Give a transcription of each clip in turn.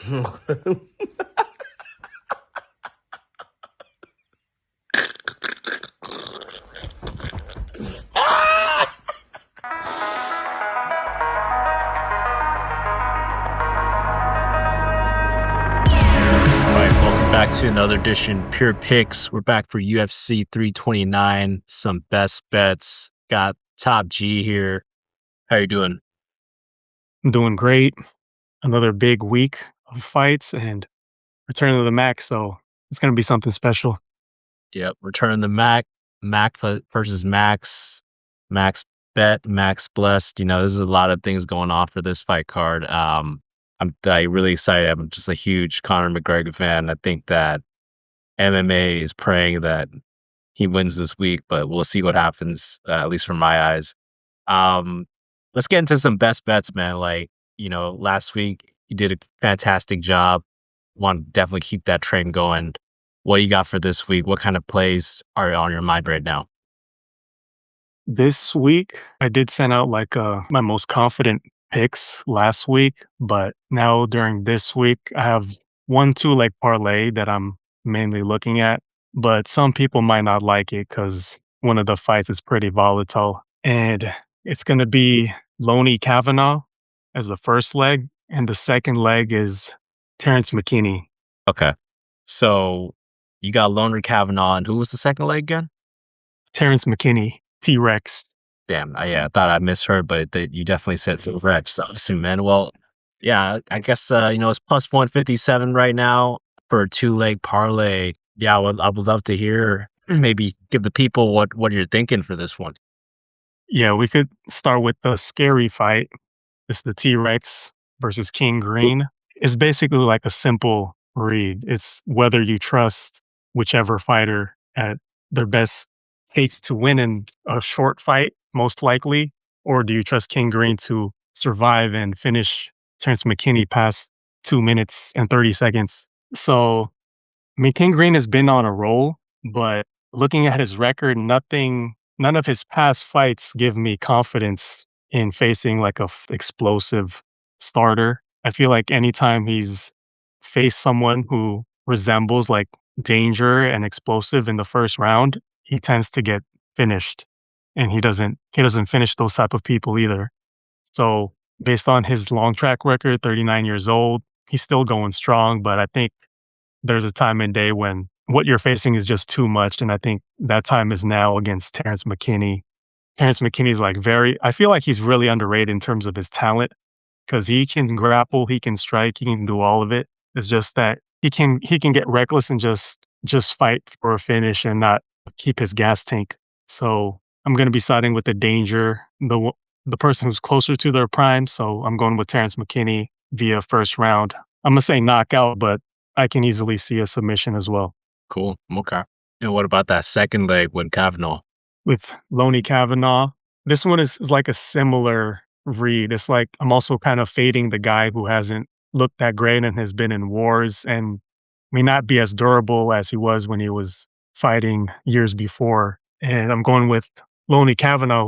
Back to another edition, Pure Picks. We're back for UFC 329, some best bets. Got Top G here. How you doing? I'm doing great. Another big week of fights and return to the Mac, so it's going to be something special. Yep, return the Mac versus Max Bet, Max Blessed. You know, there's a lot of things going on for this fight card. I'm really excited. I'm just a huge Conor McGregor fan. I think that MMA is praying that he wins this week, but we'll see what happens, at least from my eyes. Let's get into some best bets, man. Like, you know, last week you did a fantastic job. Want to definitely keep that train going. What do you got for this week? What kind of plays are on your mind right now? This week, I did send out my most confident picks last week, but now during this week, I have 1-2 leg parlay that I'm mainly looking at, but some people might not like it because one of the fights is pretty volatile, and it's going to be Loney Kavanagh as the first leg, and the second leg is Terrance McKinney. Okay. So you got Loner Kavanagh, and who was the second leg again? Terrance McKinney, T-Rex. Damn, I thought I misheard, but you definitely said Rex. So awesome, man. Well, yeah, I guess you know, it's plus 157 right now for a 2-leg parlay. Yeah, I would love to hear, maybe give the people what you're thinking for this one. Yeah, we could start with the scary fight. It's the T-Rex versus King Green. It's basically like a simple read. It's whether you trust whichever fighter at their best case to win in a short fight, most likely, or do you trust King Green to survive and finish Terrance McKinney past 2 minutes and 30 seconds? So, I mean, King Green has been on a roll, but looking at his record, none of his past fights give me confidence in facing like a explosive starter. I feel like anytime he's faced someone who resembles like danger and explosive in the first round, he tends to get finished, and he doesn't finish those type of people either. So based on his long track record, 39 years old, he's still going strong, but I think there's a time and day when what you're facing is just too much, and I think that time is now against Terrance McKinney. Terrance McKinney's I feel like he's really underrated in terms of his talent because he can grapple, he can strike, he can do all of it. It's just that he can get reckless and just fight for a finish and not keep his gas tank. So I'm going to be siding with the danger, the person who's closer to their prime. So I'm going with Terrance McKinney via first round. I'm going to say knockout, but I can easily see a submission as well. Cool. Okay. And what about that second leg with Kavanagh? With Loney Kavanagh, this one is like a similar read. It's like I'm also kind of fading the guy who hasn't looked that great and has been in wars and may not be as durable as he was when he was fighting years before. And I'm going with Loney Kavanagh,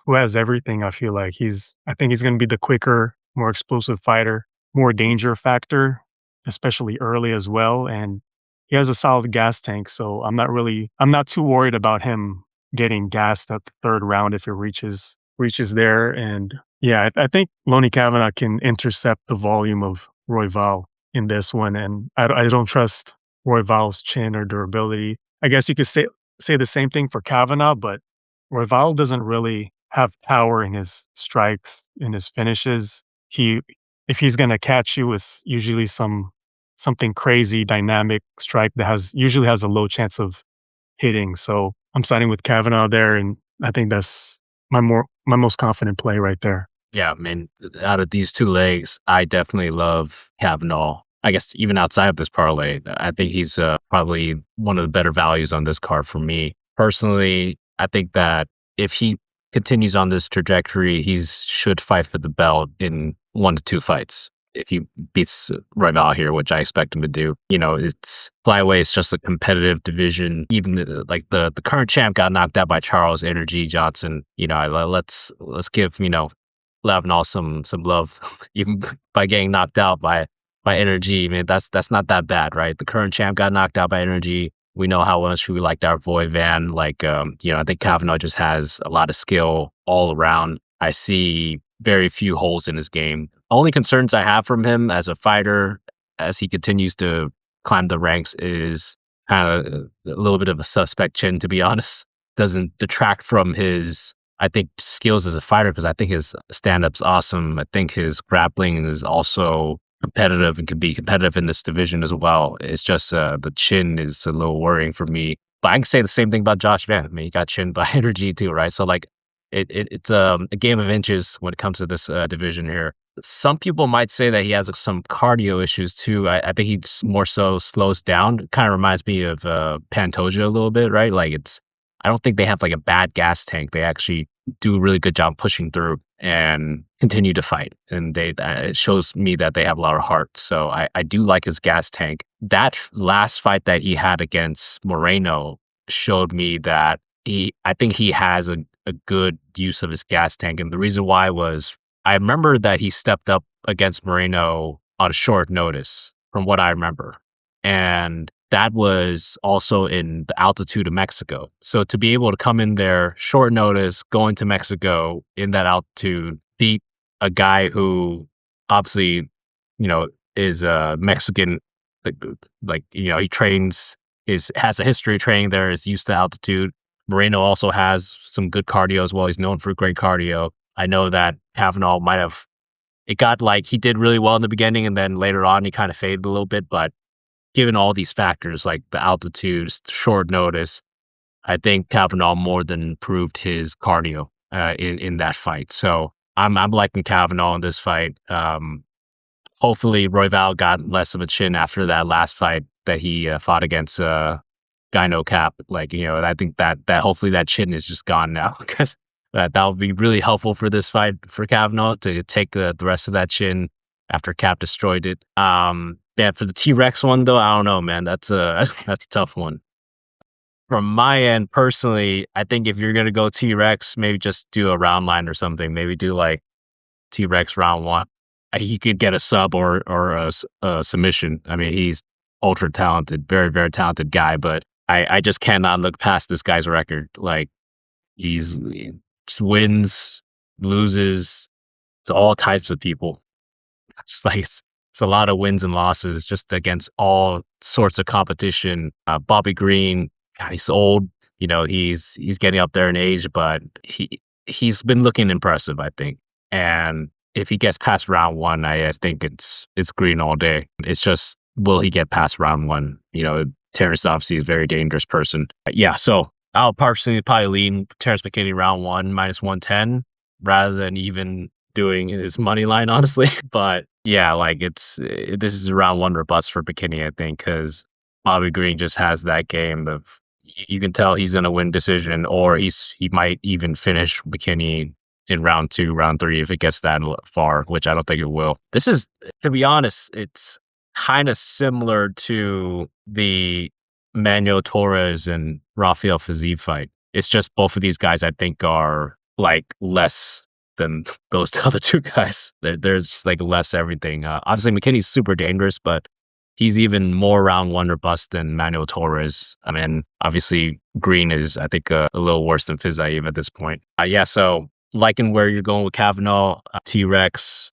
who has everything. I feel like I think he's going to be the quicker, more explosive fighter, more danger factor, especially early as well. And he has a solid gas tank, so I'm not too worried about him getting gassed at the third round if it reaches there. And yeah, I think Loney Kavanagh can intercept the volume of Royval in this one, and I don't trust Royval's chin or durability. I guess you could say the same thing for Kavanagh, but Royval doesn't really have power in his strikes, in his finishes. If he's gonna catch you, it's usually something crazy, dynamic strike that usually has a low chance of hitting. So I'm siding with Kavanagh there, and I think that's my most confident play right there. Yeah, I mean, out of these 2 legs, I definitely love Kavanagh. I guess even outside of this parlay, I think he's probably one of the better values on this card for me. Personally, I think that if he continues on this trajectory, he should fight for the belt in 1 to 2 fights. If he beats Royval here, which I expect him to do, you know, it's flyweight. It's just a competitive division. Even the current champ got knocked out by Charles Energy Johnson. You know, let's give Kavanagh some love, even by getting knocked out by by energy, man, that's not that bad, right? The current champ got knocked out by energy. We know how much we liked our boy Van. Like, I think Kavanagh just has a lot of skill all around. I see very few holes in his game. Only concerns I have from him as a fighter, as he continues to climb the ranks, is kind of a little bit of a suspect chin, to be honest. Doesn't detract from his, I think, skills as a fighter, because I think his stand-up's awesome. I think his grappling is also competitive and can be competitive in this division as well. It's just the chin is a little worrying for me. But I can say the same thing about Josh Van. I mean, he got chinned by energy too, right? So like, it's a game of inches when it comes to this division here. Some people might say that he has some cardio issues too. I think he just more so slows down. Kind of reminds me of Pantoja a little bit, right? Like, I don't think they have like a bad gas tank. They actually do a really good job pushing through and continue to fight. And it shows me that they have a lot of heart. So I do like his gas tank. That last fight that he had against Moreno showed me that I think he has a good use of his gas tank. And the reason why was, I remember that he stepped up against Moreno on short notice, from what I remember. And that was also in the altitude of Mexico. So to be able to come in there short notice, going to Mexico in that altitude, beat a guy who obviously, is a Mexican, he trains, has a history of training there, is used to altitude. Moreno also has some good cardio as well. He's known for great cardio. I know that Kavanagh it got like, he did really well in the beginning, and then later on he kind of faded a little bit, but given all these factors like the altitude, short notice, I think Kavanagh more than proved his cardio in that fight. So I'm liking Kavanagh in this fight. Hopefully Royval got less of a chin after that last fight that he fought against Guy No Cap. Like, I think that hopefully that chin is just gone now, because that would be really helpful for this fight for Kavanagh to take the rest of that chin after Cap destroyed it. Yeah, for the T-Rex one though, I don't know, man. That's a that's a tough one. From my end, personally, I think if you're gonna go T-Rex, maybe just do a round line or something. Maybe do like T-Rex round one. He could get a sub or a submission. I mean, he's ultra talented, very, very talented guy, but I just cannot look past this guy's record. Like, he just wins, loses to all types of people. It's like, it's a lot of wins and losses just against all sorts of competition. Bobby Green, God, he's old. He's getting up there in age, but he's been looking impressive, I think. And if he gets past round one, I think it's Green all day. It's just, will he get past round one? Terrance obviously is a very dangerous person. Yeah, so I'll personally probably lean Terrance McKinney round one -110 rather than even doing his money line, honestly. But yeah, like, this is a round one or bust for McKinney, I think, because Bobby Green just has that game of, you can tell he's going to win decision, or he might even finish McKinney in round two, round three, if it gets that far, which I don't think it will. This is, to be honest, it's kind of similar to the Manuel Torres and Rafael Fiziev fight. It's just both of these guys, I think, are like less than those other two guys. There's just like less everything. Obviously, McKinney's super dangerous, but he's even more round one or bust than Manuel Torres. I mean, obviously, Green is, I think, a little worse than Fiziev at this point. Yeah, so liking where you're going with Kavanagh, T-Rex,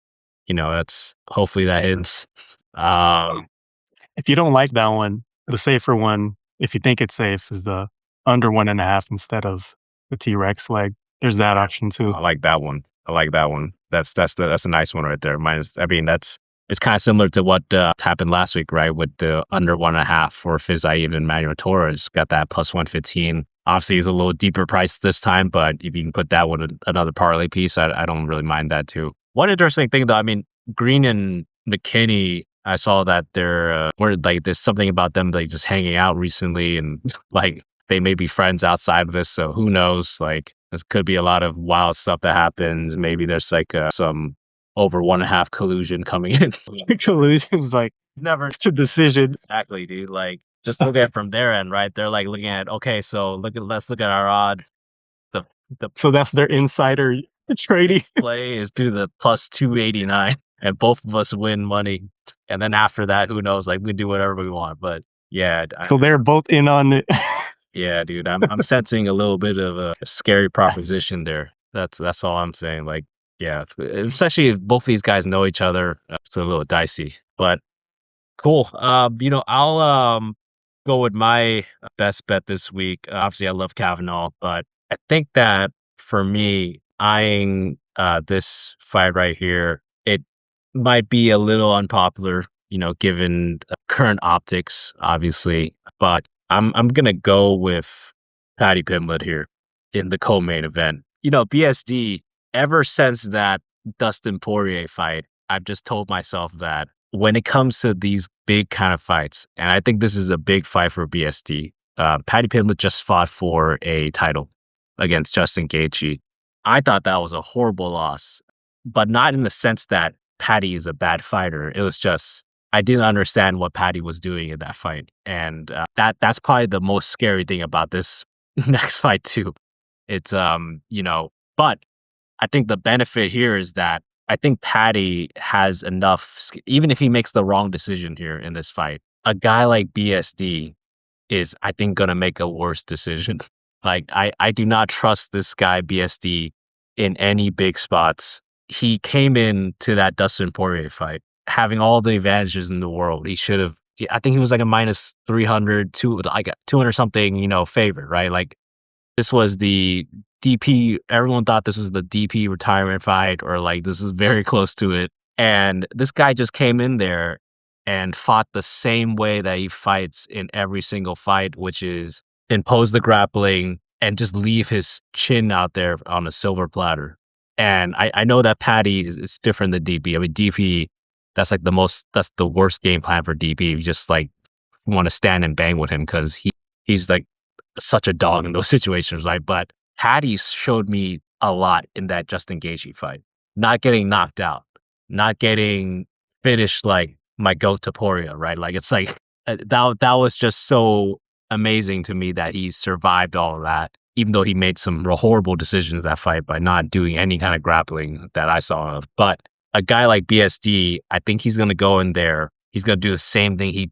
that's, hopefully that hits. If you don't like that one, the safer one, if you think it's safe, is the under 1.5 instead of the T-Rex leg. There's that option too. I like that one. That's a nice one right there. It's kind of similar to what happened last week, right? With the under 1.5 for Fiziev and Manuel Torres, got that +115. Obviously, it's a little deeper price this time, but if you can put that one another parlay piece, I don't really mind that too. One interesting thing though, I mean, Green and McKinney, I saw that there's something about them like just hanging out recently, and like they may be friends outside of this. So who knows? Like, this could be a lot of wild stuff that happens. Maybe there's like some over 1.5 collusion coming in. Collusion's like, Never. it's a decision. Exactly, dude. Like, just look at it from their end, right? They're like looking at, okay, so let's look at our odd. The So that's their insider trading. play is to the +289. and both of us win money. And then after that, who knows? Like we do whatever we want. But yeah, So they're both in on it. yeah, dude, I'm sensing a little bit of a scary proposition there. That's all I'm saying. Like, yeah, especially if both these guys know each other, it's a little dicey. But cool. I'll go with my best bet this week. Obviously, I love Kavanagh, but I think that for me, eyeing this fight right here, it might be a little unpopular, given current optics, obviously. But I'm gonna go with Paddy Pimblett here in the co-main event. BSD. Ever since that Dustin Poirier fight, I've just told myself that when it comes to these big kind of fights, and I think this is a big fight for BSD. Paddy Pimblett just fought for a title against Justin Gaethje. I thought that was a horrible loss, but not in the sense that Paddy is a bad fighter. It was just I didn't understand what Paddy was doing in that fight, and that's probably the most scary thing about this next fight too. It's but I think the benefit here is that I think Paddy has enough, even if he makes the wrong decision here in this fight, a guy like BSD is, I think, going to make a worse decision. Like, I do not trust this guy, BSD, in any big spots. He came in to that Dustin Poirier fight having all the advantages in the world. He should have, I think he was like a minus 300, like a 200 something, favorite, right? Like, this was the DP. Everyone thought this was the DP retirement fight, or like this is very close to it. And this guy just came in there and fought the same way that he fights in every single fight, which is impose the grappling and just leave his chin out there on a silver platter. And I know that Paddy is different than DP. I mean, DP, that's the worst game plan for DP. You just like want to stand and bang with him because he's like such a dog in those situations, right? But Paddy showed me a lot in that Justin Gaethje fight. Not getting knocked out, not getting finished like my goat Taporia, right? Like it's like that was just so amazing to me that he survived all of that, even though he made some horrible decisions in that fight by not doing any kind of grappling that I saw of. But a guy like BSD, I think he's going to go in there. He's going to do the same thing he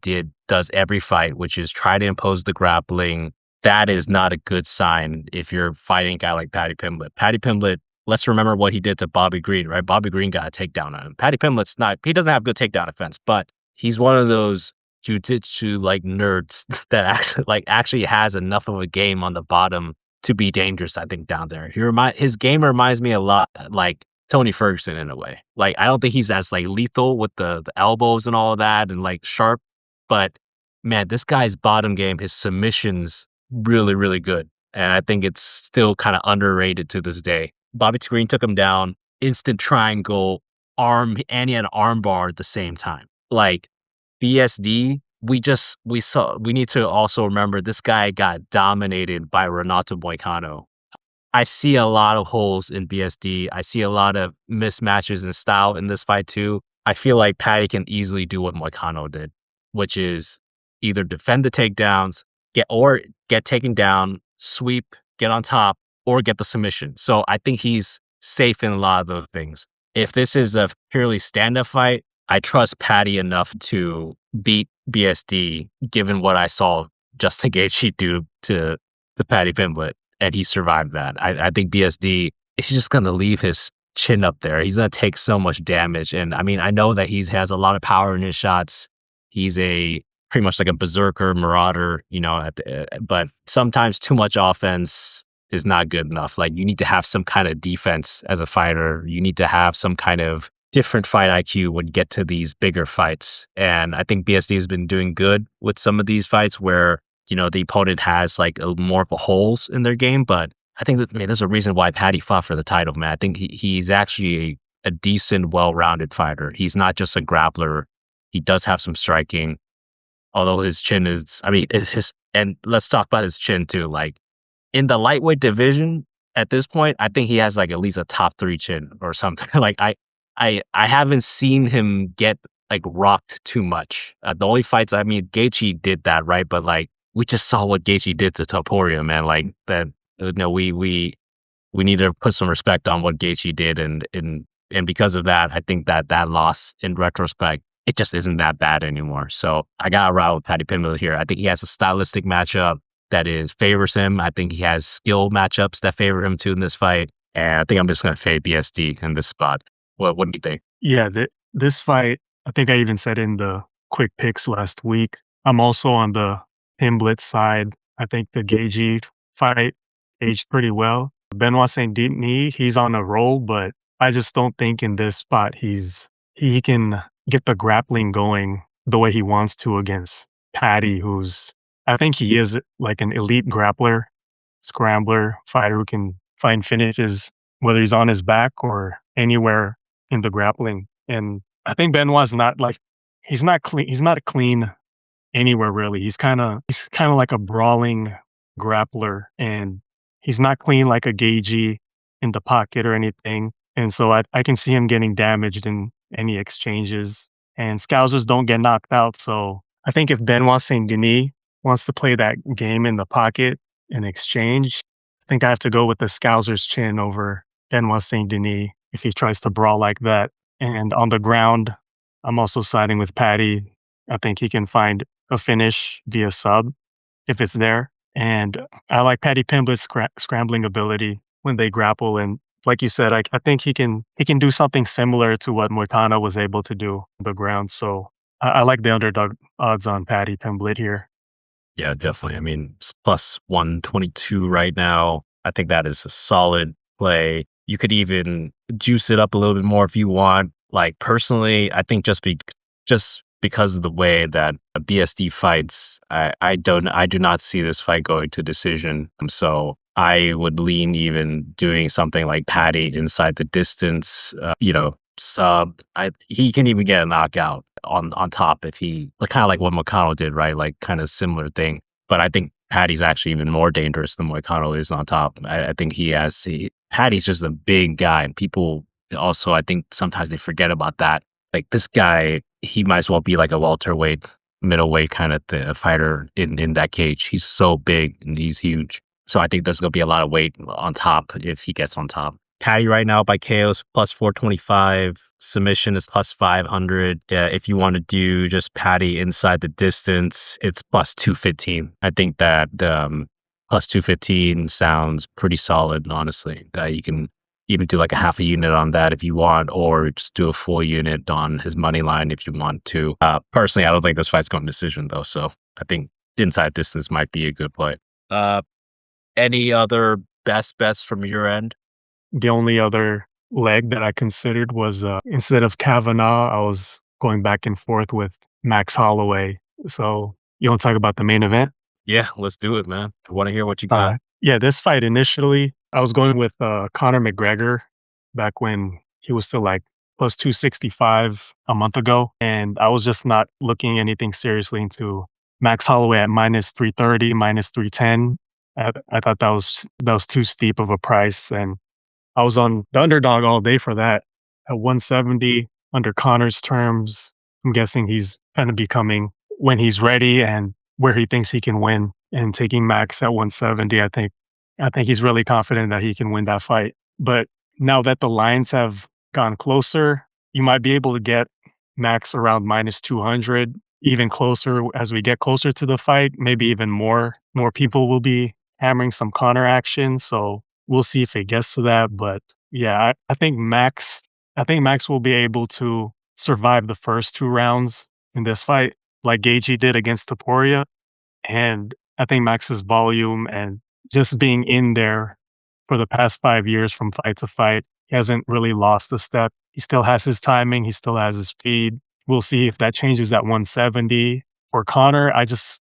does every fight, which is try to impose the grappling. That is not a good sign if you're fighting a guy like Paddy Pimblett. Paddy Pimblett, let's remember what he did to Bobby Green, right? Bobby Green got a takedown on him. Paddy Pimblett's he doesn't have good takedown defense, but he's one of those jiu-jitsu like nerds that actually has enough of a game on the bottom to be dangerous, I think, down there. His game reminds me a lot like Tony Ferguson in a way. Like, I don't think he's as like lethal with the elbows and all of that and like sharp, but man, this guy's bottom game, his submissions, really, really good. And I think it's still kind of underrated to this day. Bobby Green took him down, instant triangle, arm, and he had an arm bar at the same time. Like BSD, we need to also remember this guy got dominated by Renato Moicano. I see a lot of holes in BSD. I see a lot of mismatches in style in this fight too. I feel like Paddy can easily do what Moicano did, which is either defend the takedowns, get taken down, sweep, get on top, or get the submission. So I think he's safe in a lot of those things. If this is a purely stand-up fight, I trust Paddy enough to beat BSD, given what I saw Justin Gaethje do to Paddy Pimblett, and he survived that. I think BSD is just going to leave his chin up there. He's going to take so much damage. And I mean, I know that he has a lot of power in his shots. He's pretty much like a berserker, marauder, but sometimes too much offense is not good enough. Like, you need to have some kind of defense as a fighter. You need to have some kind of different fight IQ when you get to these bigger fights. And I think BSD has been doing good with some of these fights where, the opponent has like more of a holes in their game. But I think that, there's a reason why Paddy fought for the title, man. I think he's actually a decent, well-rounded fighter. He's not just a grappler. He does have some striking. Although his chin is, and let's talk about his chin too. Like, in the lightweight division at this point, I think he has like at least a top 3 chin or something. Like, I haven't seen him get like rocked too much. The only fights, Gaethje did that, right? But like, we just saw what Gaethje did to Topuria, man. Like that, we need to put some respect on what Gaethje did in And because of that, I think that that loss in retrospect, it just isn't that bad anymore. So I got to ride with Paddy Pimblett here. I think he has a stylistic matchup that is favors him. I think he has skill matchups that favor him too in this fight. And I think I'm just going to fade BSD in this spot. What do you think? Yeah, this fight, I think I even said in the quick picks last week, I'm also on the Pimblett side. I think the Gagey fight aged pretty well. Benoit Saint Denis, he's on a roll, but I just don't think in this spot he can get the grappling going the way he wants to against Paddy, who's I think he is like an elite grappler, scrambler, fighter who can find finishes, whether he's on his back or anywhere in the grappling. And I think Benoit's not like he's not clean. He's not clean anywhere really. He's kind of like a brawling grappler, and he's not clean like a Gagey in the pocket or anything. And so I can see him getting damaged in any exchanges. And Scousers don't get knocked out. So I think if Benoit Saint Denis wants to play that game in the pocket in exchange, I think I have to go with the Scouser's chin over Benoit Saint Denis if he tries to brawl like that. And on the ground, I'm also siding with Paddy. I think he can find a finish via sub if it's there. And I like Paddy Pimblett's scrambling ability when they grapple. And like you said, I think he can do something similar to what Moicano was able to do on the ground. So I like the underdog odds on Paddy Pimblett here. Yeah, definitely. I mean, it's plus 122 right now. I think that is a solid play. You could even juice it up a little bit more if you want. Like personally, I think just because of the way that BSD fights, I do not see this fight going to decision. So I would lean even doing something like Paddy inside the distance, sub. He can even get a knockout on top if he like kind of like what McConnell did, right? Like kind of similar thing. But I think Paddy's actually even more dangerous than McConnell is on top. I think Paddy's just a big guy, and people also I think sometimes they forget about that. Like this guy, he might as well be like a welterweight, middleweight kind of fighter in that cage. He's so big and he's huge. So I think there's going to be a lot of weight on top if he gets on top. Paddy right now by KO's plus 425. Submission is plus 500. If you want to do just Paddy inside the distance, it's plus 215. I think that plus 215 sounds pretty solid, honestly. You can even do like a half a unit on that if you want, or just do a full unit on his money line if you want to. Personally, I don't think this fight's going to decision though, so I think inside distance might be a good play. Any other best bets from your end? The only other leg that I considered was instead of Kavanagh, I was going back and forth with Max Holloway. So you want to talk about the main event? Yeah, let's do it, man. I want to hear what you got. Yeah, this fight initially, I was going with Conor McGregor back when he was still like plus 265 a month ago. And I was just not looking anything seriously into Max Holloway at minus 330, minus 310. I thought that was too steep of a price. And I was on the underdog all day for that at 170 under Conor's terms. I'm guessing he's going to be coming when he's ready and where he thinks he can win. And taking Max at 170, I think he's really confident that he can win that fight. But now that the lines have gone closer, you might be able to get Max around minus 200, even closer as we get closer to the fight. Maybe even more people will be hammering some Conor action. So we'll see if it gets to that. But yeah, I think Max will be able to survive the first two rounds in this fight, like Gaethje did against Topuria. And I think Max's volume and just being in there for the past 5 years from fight to fight, he hasn't really lost a step. He still has his timing. He still has his speed. We'll see if that changes at 170. For Conor, I just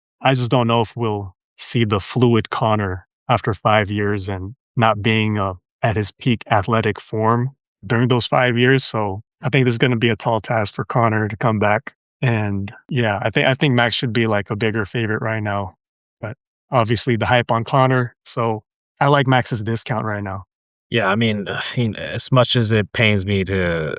don't know if we'll see the fluid Conor after 5 years and not being at his peak athletic form during those 5 years. So I think this is going to be a tall task for Conor to come back. And yeah, I think Max should be like a bigger favorite right now. But obviously the hype on Conor. So I like Max's discount right now. Yeah, I mean, as much as it pains me to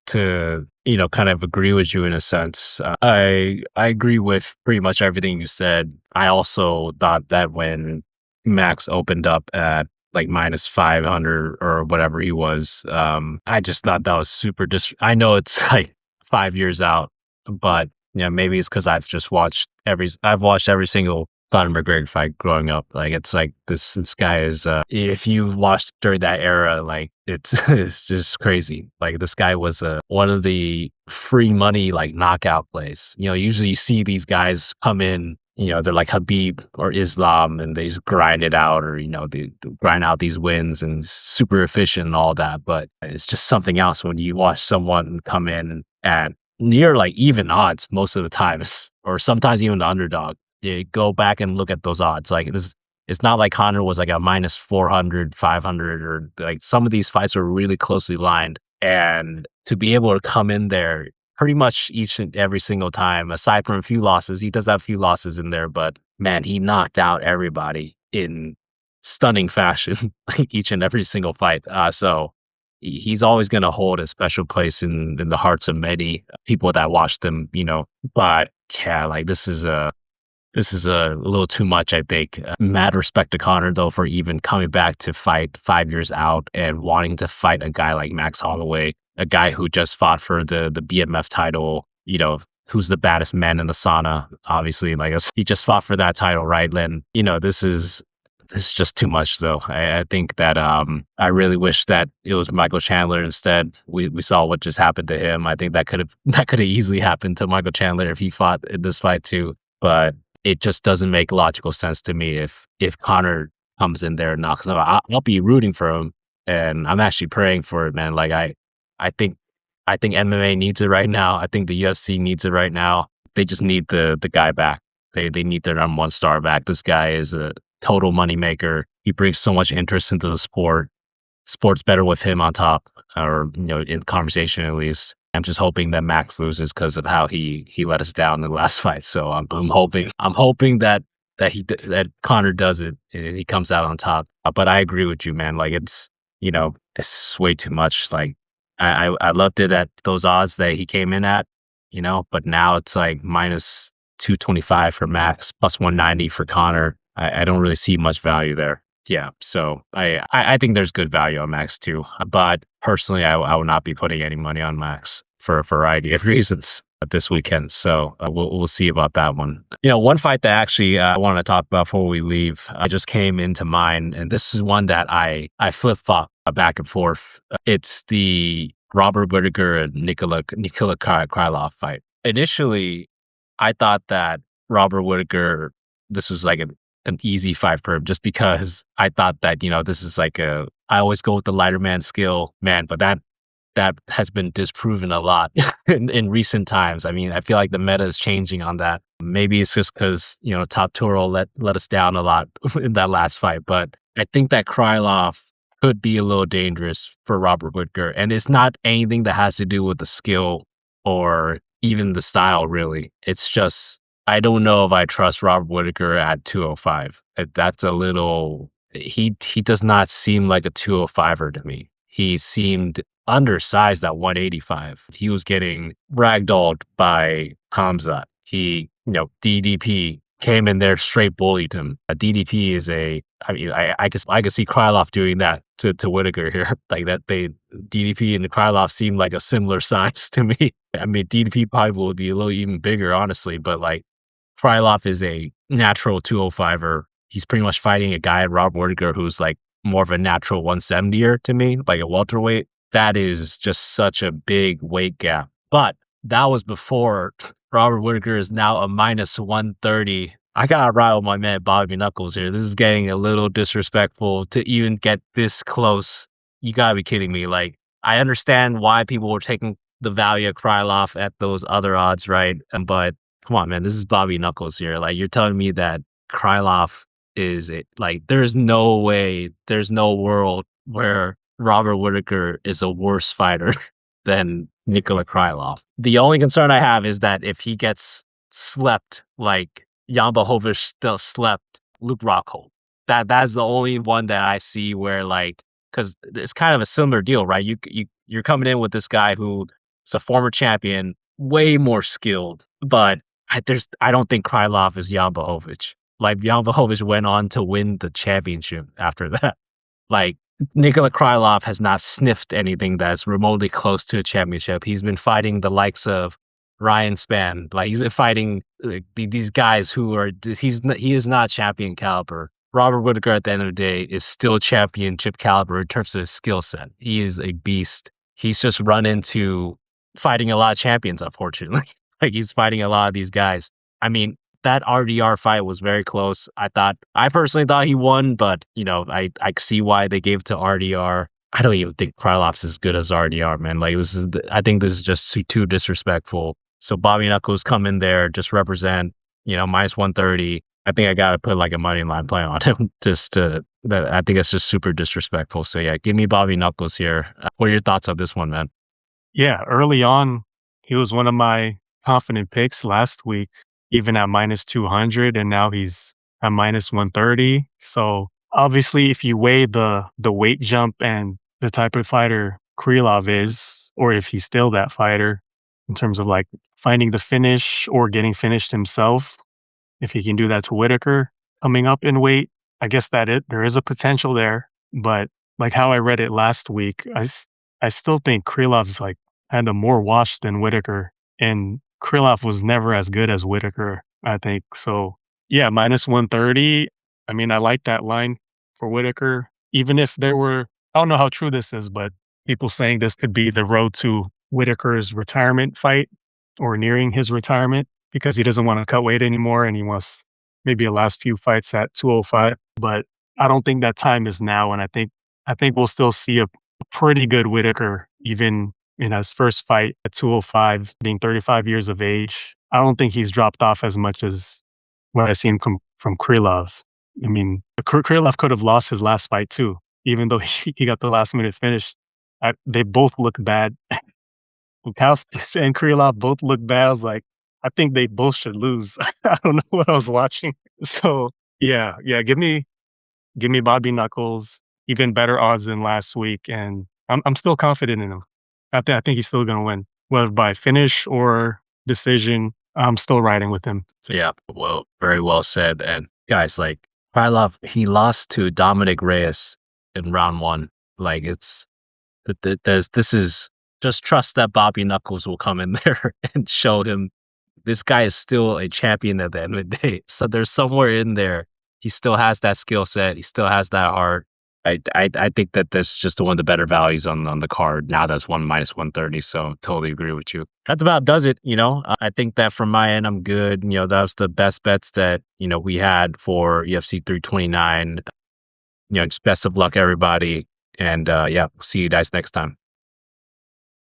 kind of agree with you in a sense, I agree with pretty much everything you said. I also thought that when Max opened up at like minus 500 or whatever he was. I just thought that was super I know it's like 5 years out, but yeah, maybe it's because I've watched every single Conor McGregor fight growing up. Like it's like this guy is if you watched during that era, like it's it's just crazy. Like this guy was one of the free money like knockout plays. Usually you see these guys come in, they're like Habib or Islam and they just grind it out, or they grind out these wins and super efficient and all that. But it's just something else when you watch someone come in at near like even odds most of the times, or sometimes even the underdog. You go back and look at those odds. Like it's not like Conor was like a minus 400, 500, or like some of these fights were really closely lined. And to be able to come in there pretty much each and every single time, aside from a few losses, he does have a few losses in there, but man, he knocked out everybody in stunning fashion, like each and every single fight. So he's always going to hold a special place in the hearts of many people that watched him, but yeah, like this is a little too much, I think. Mad respect to Conor, though, for even coming back to fight 5 years out and wanting to fight a guy like Max Holloway, a guy who just fought for the BMF title, who's the baddest man in the sauna, obviously. Like, he just fought for that title, right? And, this is just too much, though. I think that I really wish that it was Michael Chandler instead. We saw what just happened to him. I think that could have easily happened to Michael Chandler if he fought in this fight, too. But it just doesn't make logical sense to me if Conor comes in there and knocks him out. I'll be rooting for him, and I'm actually praying for it, man. Like I think MMA needs it right now. I think the UFC needs it right now. They just need the guy back. They need their number one star back. This guy is a total moneymaker. He brings so much interest into the sport. Sport's better with him on top, or in conversation at least. I'm just hoping that Max loses because of how he let us down in the last fight. So I'm hoping that Conor does it and he comes out on top. But I agree with you, man. Like it's way too much. Like I loved it at those odds that he came in at, but now it's like minus 225 for Max, plus 190 for Conor. I don't really see much value there. Yeah, so I think there's good value on Max too, but personally, I will not be putting any money on Max for a variety of reasons this weekend. So we'll see about that one. One fight that actually I want to talk about before we leave, I just came into mind, and this is one that I flip flop back and forth. It's the Robert Whittaker and Nikita Krylov fight. Initially, I thought that Robert Whittaker, this was like an easy fight for him, just because I thought that, this is like I always go with the lighter man skill, man, but that has been disproven a lot in recent times. I mean, I feel like the meta is changing on that. Maybe it's just because, Top Toro let us down a lot in that last fight, but I think that Krylov could be a little dangerous for Robert Whittaker. And it's not anything that has to do with the skill or even the style, really. It's just, I don't know if I trust Robert Whittaker at 205. That's a little, he does not seem like a 205er to me. He seemed undersized at 185. He was getting ragdolled by Hamzat. He, DDP came in there, straight bullied him. DDP is I could see Krylov doing that to Whittaker here. Like DDP and Krylov seem like a similar size to me. I mean, DDP probably will be a little even bigger, honestly, but like Krylov is a natural 205er. He's pretty much fighting a guy, Robert Whittaker, who's like more of a natural 170er to me, like a welterweight. That is just such a big weight gap. But that was before Robert Whittaker is now a minus 130. I got to ride with my man Bobby Knuckles here. This is getting a little disrespectful to even get this close. You got to be kidding me. Like, I understand why people were taking the value of Krylov at those other odds, right? But come on, man, this is Bobby Knuckles here. Like, you're telling me that Krylov is it? Like, there's no way, there's no world where Robert Whittaker is a worse fighter than Nikita Krylov. The only concern I have is that if he gets slept like Jan Blachowicz still slept Luke Rockhold, that's the only one that I see where, like, because it's kind of a similar deal, right? You're coming in with this guy who is a former champion, way more skilled, but I don't think Krylov is Jan Blachowicz. Like, Jan Blachowicz went on to win the championship after that. Like, Nikola Krylov has not sniffed anything that's remotely close to a championship. He's been fighting the likes of Ryan Spann. Like, he's been fighting these guys who are he is not champion caliber. Robert Whittaker at the end of the day is still championship caliber in terms of his skill set. He is a beast. He's just run into fighting a lot of champions, unfortunately. Like, he's fighting a lot of these guys. I mean, that RDR fight was very close. I personally thought he won, but I see why they gave it to RDR. I don't even think Krylov's as good as RDR, man. Like, I think this is just too disrespectful. So Bobby Knuckles come in there, just represent, minus 130. I think I gotta put like a money line play on him. I think it's just super disrespectful. So yeah, give me Bobby Knuckles here. What are your thoughts on this one, man? Yeah, early on, he was one of my confident picks last week, even at minus 200, and now he's at minus 130. So obviously, if you weigh the weight jump and the type of fighter Krylov is, or if he's still that fighter in terms of like finding the finish or getting finished himself, if he can do that to Whittaker coming up in weight, I guess there is a potential there. But like how I read it last week, I still think Krylov's like had a more wash than Whittaker, and Krylov was never as good as Whittaker, I think. So yeah, minus 130. I mean, I like that line for Whittaker. Even if I don't know how true this is, but people saying this could be the road to Whittaker's retirement fight or nearing his retirement because he doesn't want to cut weight anymore and he wants maybe a last few fights at 205. But I don't think that time is now, and I think we'll still see a pretty good Whittaker even in his first fight at 205, being 35 years of age. I don't think he's dropped off as much as what I've seen from Krylov. I mean, Krylov could have lost his last fight too, even though he got the last minute finish. They both look bad. Bukowski and Krylov both look bad. I was like, I think they both should lose. I don't know what I was watching. So yeah, give me Bobby Knuckles, even better odds than last week, and I'm still confident in him. I think he's still gonna win, whether by finish or decision. I'm still riding with him. Yeah, well, very well said. And guys, like Krylov, he lost to Dominic Reyes in round one. Like, this is just trust that Bobby Knuckles will come in there and show him this guy is still a champion at the end of the day. So there's somewhere in there. He still has that skill set. He still has that heart. I think that that's just one of the better values on the card. Now that's minus 130. So totally agree with you. That's about does it. I think that from my end, I'm good. That was the best bets that, we had for UFC 329. Just best of luck, everybody. And yeah, see you guys next time.